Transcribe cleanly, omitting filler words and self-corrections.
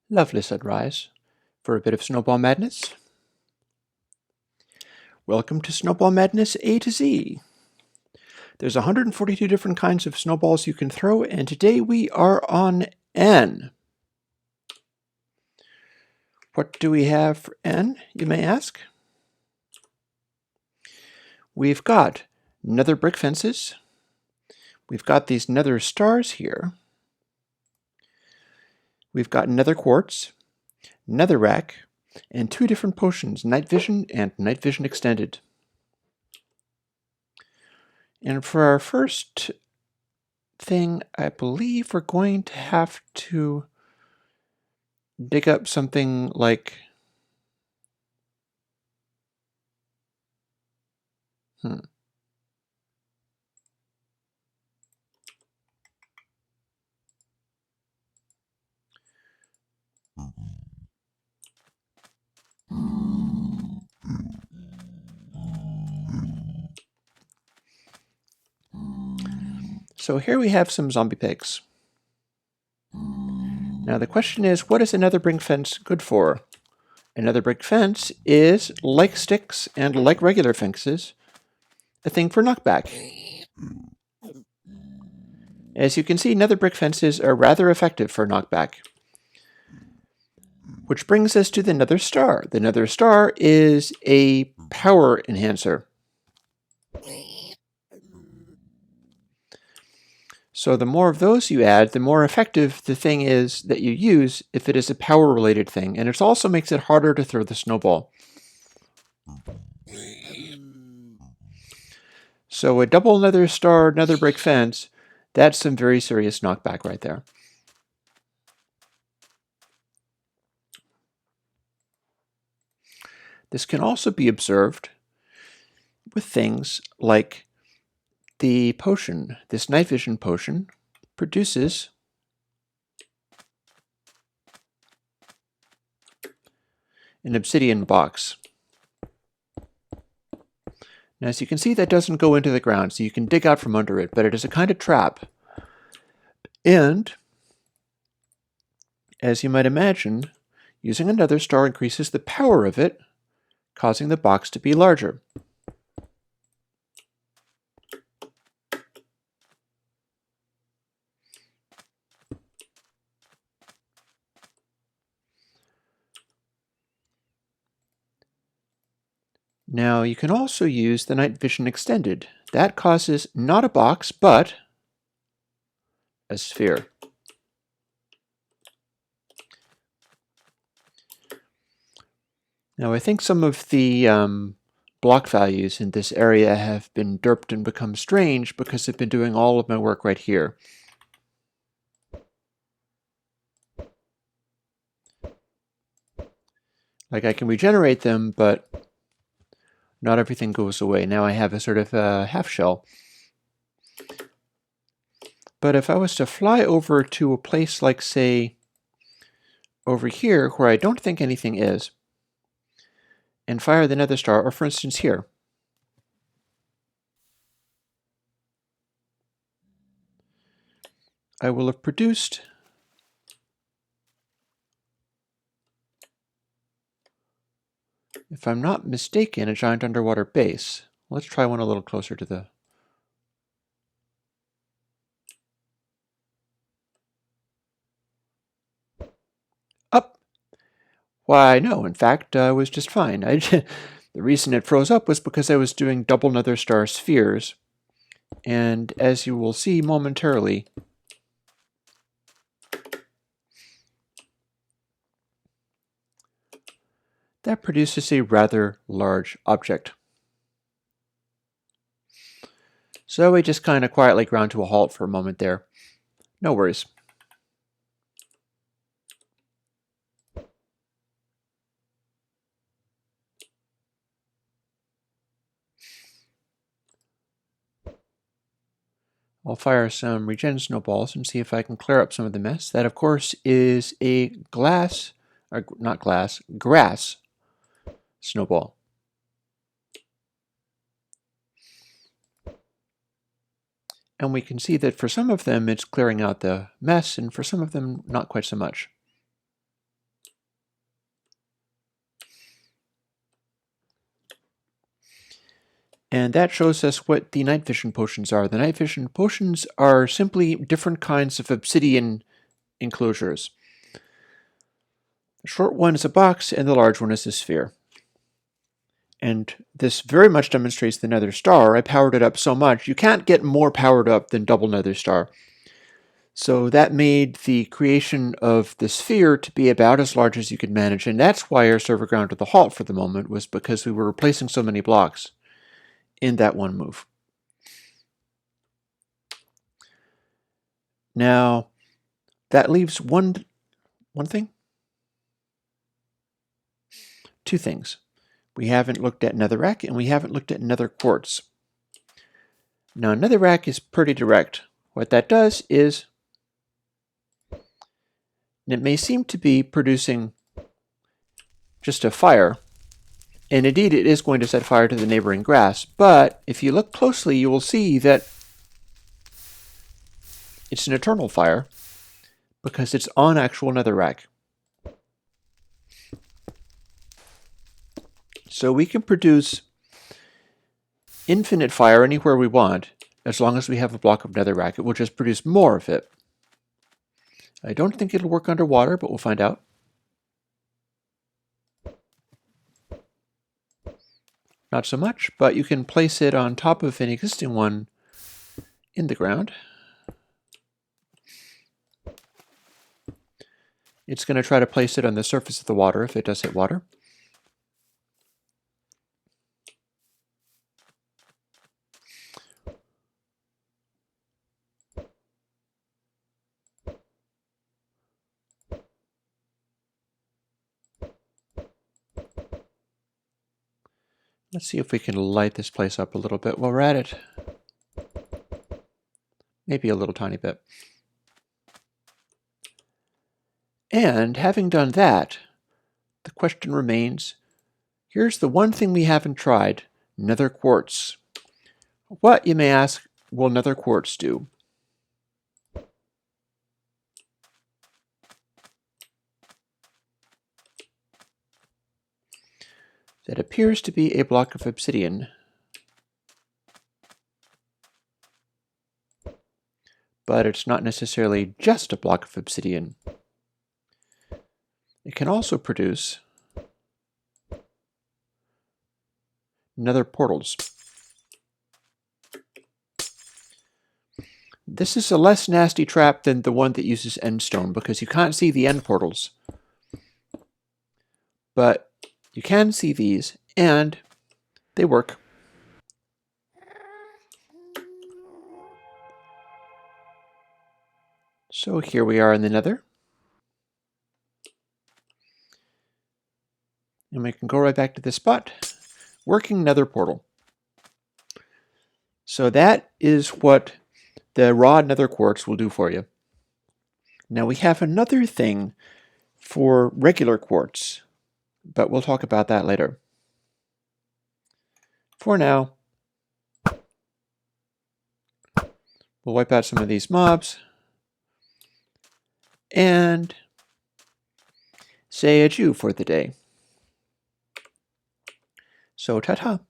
Lovely sunrise for a bit of Snowball Madness. Welcome to Snowball Madness A to Z. There's 142 different kinds of snowballs you can throw, and today we are on N. What do we have for N, you may ask? We've got nether brick fences. We've got these nether stars here. We've got nether quartz, netherrack, and two different potions, night vision and night vision extended. And for our first thing, I believe we're going to have to dig up something like So here we have some zombie pigs. Now the question is, what is a nether brick fence good for? A nether brick fence is, like sticks and like regular fences, a thing for knockback. As you can see, nether brick fences are rather effective for knockback. Which brings us to the nether star. The nether star is a power enhancer. So the more of those you add, the more effective the thing is that you use if it is a power-related thing. And it also makes it harder to throw the snowball. So a double nether star, nether brick fence, that's some very serious knockback right there. This can also be observed with things like the potion. This night vision potion produces an obsidian box. Now, as you can see, that doesn't go into the ground, so you can dig out from under it, but it is a kind of trap. And, as you might imagine, using another star increases the power of it, causing the box to be larger. Now, you can also use the night vision extended. That causes not a box, but a sphere. Now, I think some of the block values in this area have been derped and become strange because I've been doing all of my work right here. Like, I can regenerate them, but not everything goes away. Now I have a sort of half shell. But if I was to fly over to a place like, say, over here, where I don't think anything is, and fire the nether star, or for instance here, I will have produced if I'm not mistaken, a giant underwater base. Let's try one a little closer to the... Up! Why, no, in fact, I was just fine. The reason it froze up was because I was doing double nether star spheres. And as you will see momentarily, that produces a rather large object. So we just kind of quietly ground to a halt for a moment there. No worries. I'll fire some regen snowballs and see if I can clear up some of the mess. That, of course, is a grass snowball. And we can see that for some of them it's clearing out the mess, and for some of them not quite so much. And that shows us what the night vision potions are. The night vision potions are simply different kinds of obsidian enclosures. The short one is a box, and the large one is a sphere. And this very much demonstrates the Nether Star. I powered it up so much. You can't get more powered up than double Nether Star. So that made the creation of the sphere to be about as large as you could manage. And that's why our server ground to the halt for the moment, was because we were replacing so many blocks in that one move. Now, that leaves one thing? Two things. We haven't looked at Netherrack, and we haven't looked at Nether Quartz. Now, Netherrack is pretty direct. What that does is, it may seem to be producing just a fire, and indeed it is going to set fire to the neighboring grass, but if you look closely, you will see that it's an eternal fire, because it's on actual Netherrack. So we can produce infinite fire anywhere we want, as long as we have a block of Netherrack. It will just produce more of it. I don't think it'll work underwater, but we'll find out. Not so much, but you can place it on top of an existing one in the ground. It's going to try to place it on the surface of the water if it does hit water. Let's see if we can light this place up a little bit while we're at it. Maybe a little tiny bit. And having done that, the question remains, here's the one thing we haven't tried, Nether Quartz. What, you may ask, will Nether Quartz do? That appears to be a block of obsidian. But it's not necessarily just a block of obsidian. It can also produce nether portals. This is a less nasty trap than the one that uses endstone, because you can't see the end portals. But you can see these, and they work. So here we are in the Nether. And we can go right back to this spot. Working Nether portal. So that is what the raw Nether Quartz will do for you. Now we have another thing for regular quartz, but we'll talk about that later. For now, we'll wipe out some of these mobs and say adieu for the day. So ta-ta.